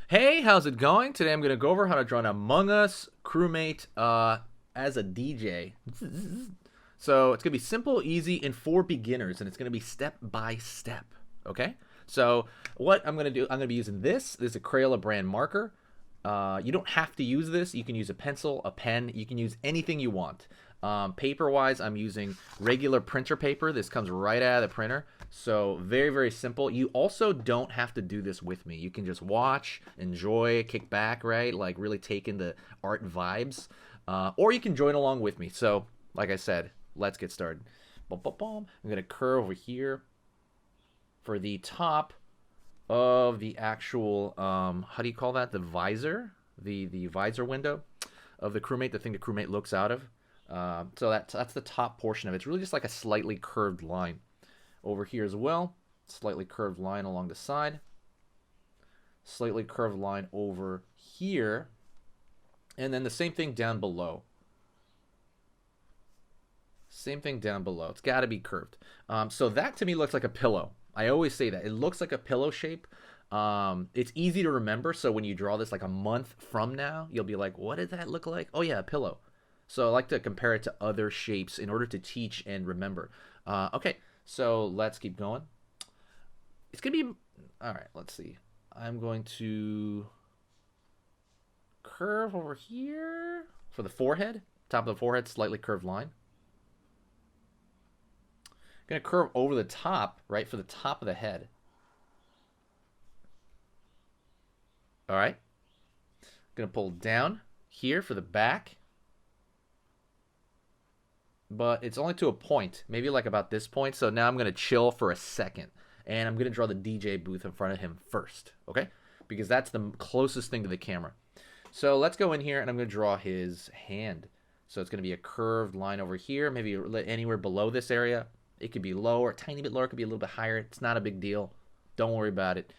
Hey, how's it going? Today I'm going to go over how to draw an Among Us crewmate as a DJ. So it's going to be simple, easy, and for beginners, and it's going to be step by step. Okay? So what I'm going to do, I'm going to be using this. This is a Crayola brand marker. You don't have to use this. You can use a pencil, a pen. You can use anything you want. Paper-wise, I'm using regular printer paper. This comes right out of the printer. So very, very simple. You also don't have to do this with me. You can just watch, enjoy, kick back, right? Like really take in the art vibes. Or you can join along with me. So like I said, let's get started. I'm going to curve over here for the top of the actual, how do you call that? The visor? The visor window of the crewmate, the thing the crewmate looks out of. So that's the top portion of it. It's really just like a slightly curved line. Over here as well, slightly curved line along the side. Slightly curved line over here. And then the same thing down below. Same thing down below. It's got to be curved. So that to me looks like a pillow. I always say that. It looks like a pillow shape. It's easy to remember. So when you draw this like a month from now, you'll be like, what did that look like? Oh yeah, a pillow. So I like to compare it to other shapes in order to teach and remember. Okay, so let's keep going. It's going to be... All right, let's see. I'm going to curve over here for the forehead. Top of the forehead, slightly curved line. Going to curve over the top, right, for the top of the head. All right. Going to pull down here for the back. But it's only to a point, maybe like about this point. So now I'm going to chill for a second. And I'm going to draw the DJ booth in front of him first, okay? Because that's the closest thing to the camera. So let's go in here, and I'm going to draw his hand. So it's going to be a curved line over here, maybe anywhere below this area. It could be lower, a tiny bit lower, it could be a little bit higher. It's not a big deal. Don't worry about it.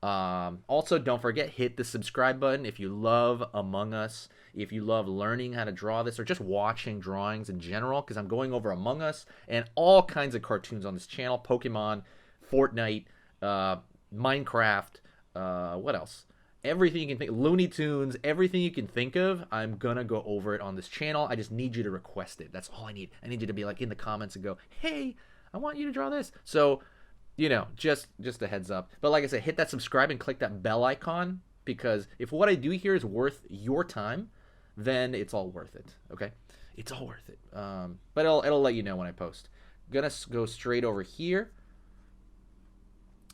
Also, don't forget, hit the subscribe button if you love Among Us, if you love learning how to draw this, or just watching drawings in general, because I'm going over Among Us and all kinds of cartoons on this channel. Pokemon, Fortnite, Minecraft, what else? Everything you can think, Looney Tunes, everything you can think of, I'm gonna go over it on this channel. I just need you to request it. That's all I need. I need you to be like in the comments and go, hey, I want you to draw this. So, you know, just a heads up. But like I said, hit that subscribe and click that bell icon, because if what I do here is worth your time, then it's all worth it. Okay, it's all worth it. But it'll let you know when I post. Gonna go straight over here,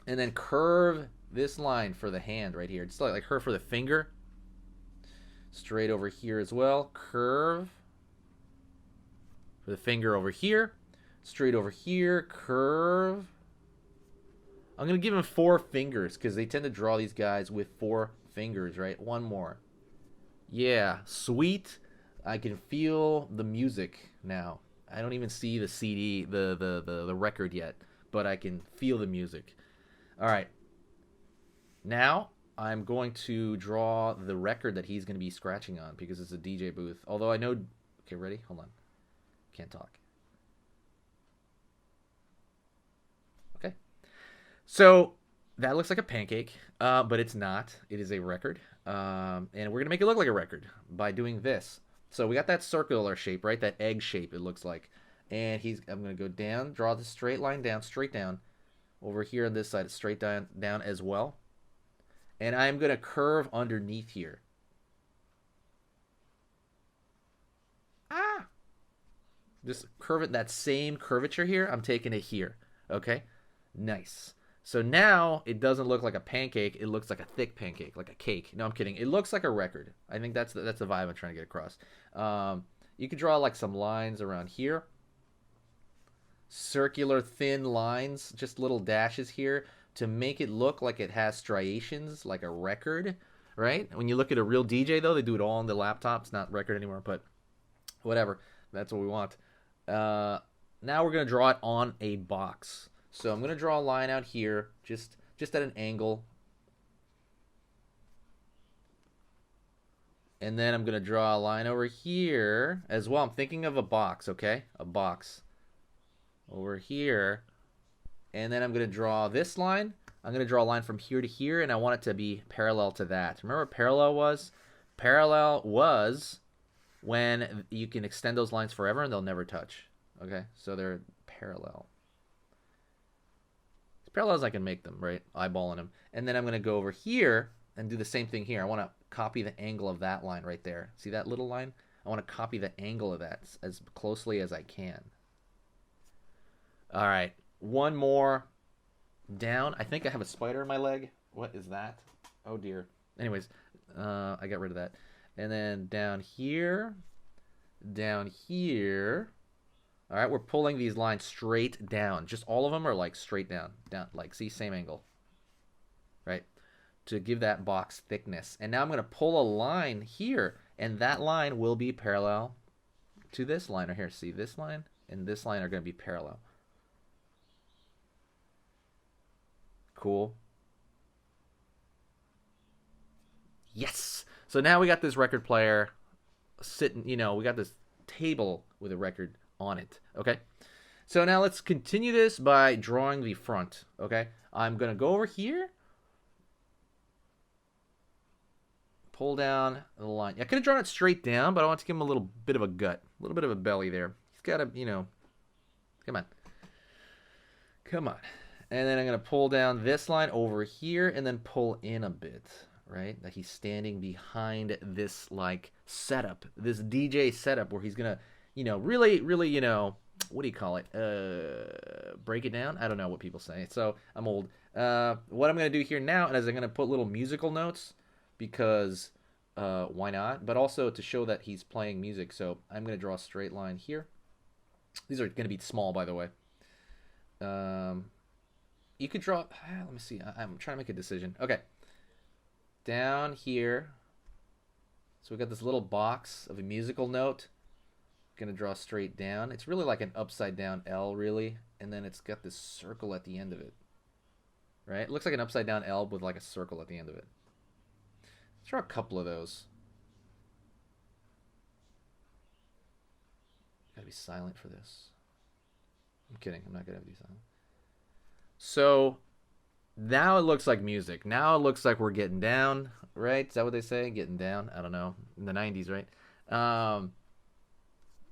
and then curve this line for the hand right here. It's like her for the finger. Straight over here as well. Curve for the finger over here. Straight over here. Curve. I'm going to give him 4 fingers because they tend to draw these guys with 4 fingers, right? One more. Yeah, sweet. I can feel the music now. I don't even see the CD, the record yet, but I can feel the music. All right. Now I'm going to draw the record that he's going to be scratching on because it's a DJ booth. Although I know... Okay, ready? Hold on. Can't talk. Okay. So that looks like a pancake, but it's not. It is a record. And we're going to make it look like a record by doing this. So we got that circular shape, right? That egg shape it looks like. And I'm going to go down, draw the straight line down, straight down. Over here on this side, straight down as well. And I'm going to curve underneath here. Ah! Just curve it, that same curvature here, I'm taking it here. Okay? Nice. So now it doesn't look like a pancake. It looks like a thick pancake, like a cake. No, I'm kidding. It looks like a record. I think that's the vibe I'm trying to get across. You could draw like some lines around here. Circular thin lines, just little dashes here to make it look like it has striations, like a record, right? When you look at a real DJ, though, they do it all on the laptop. It's not record anymore, but whatever. That's what we want. Now we're going to draw it on a box. So I'm going to draw a line out here, just at an angle. And then I'm going to draw a line over here as well. I'm thinking of a box, okay? A box over here. And then I'm going to draw this line. I'm going to draw a line from here to here, and I want it to be parallel to that. Remember what parallel was? Parallel was when you can extend those lines forever and they'll never touch. Okay, so they're parallel. As parallel as I can make them, right? Eyeballing them. And then I'm going to go over here and do the same thing here. I want to copy the angle of that line right there. See that little line? I want to copy the angle of that as closely as I can. All right, one more down. I think I have a spider in my leg. What is that? Oh dear. Anyways, I got rid of that. And then down here, down here. All right, we're pulling these lines straight down. Just all of them are like straight down, like see, same angle, right? To give that box thickness. And now I'm going to pull a line here, and that line will be parallel to this line right here. See, this line and this line are going to be parallel. Cool. Yes. So now we got this record player sitting, you know, we got this table with a record on it. Okay. So now let's continue this by drawing the front. Okay. I'm going to go over here. Pull down the line. I could have drawn it straight down, but I want to give him a little bit of a gut, a little bit of a belly there. He's got to, you know, come on. Come on. And then I'm going to pull down this line over here and then pull in a bit, right? That he's standing behind this, like, setup, this DJ setup where he's going to, you know, really, you know, what do you call it? Break it down? I don't know what people say. So I'm old. What I'm going to do here now is I'm going to put little musical notes because why not? But also to show that he's playing music. So I'm going to draw a straight line here. These are going to be small, by the way. You could draw, let me see, I'm trying to make a decision. Okay, down here, so we got this little box of a musical note. Gonna draw straight down. It's really like an upside down L, really, and then it's got this circle at the end of it, right? It looks like an upside down L with like a circle at the end of it. Let's draw a couple of those. Gotta be silent for this. I'm kidding, I'm not gonna be silent. So now it looks like music. Now it looks like we're getting down, right? Is that what they say? Getting down? I don't know. In the 90s, right?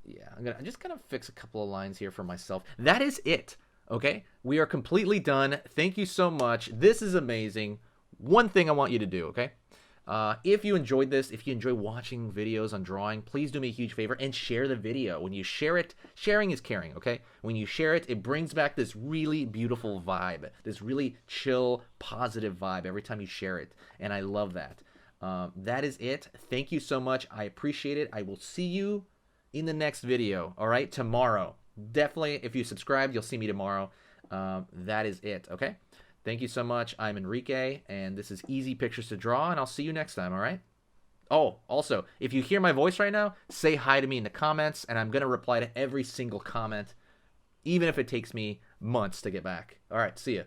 Yeah, I'm just gonna fix a couple of lines here for myself. That is it. Okay? We are completely done. Thank you so much. This is amazing. One thing I want you to do, okay? If you enjoyed this, if you enjoy watching videos on drawing, please do me a huge favor and share the video. When you share it, sharing is caring, okay? When you share it, it brings back this really beautiful vibe, this really chill, positive vibe every time you share it, and I love that. That is it. Thank you so much. I appreciate it. I will see you in the next video, all right? Tomorrow. Definitely, if you subscribe, you'll see me tomorrow. That is it, okay? Thank you so much. I'm Enrique, and this is Easy Pictures to Draw, and I'll see you next time, all right? Oh, also, if you hear my voice right now, say hi to me in the comments, and I'm going to reply to every single comment, even if it takes me months to get back. All right, see ya.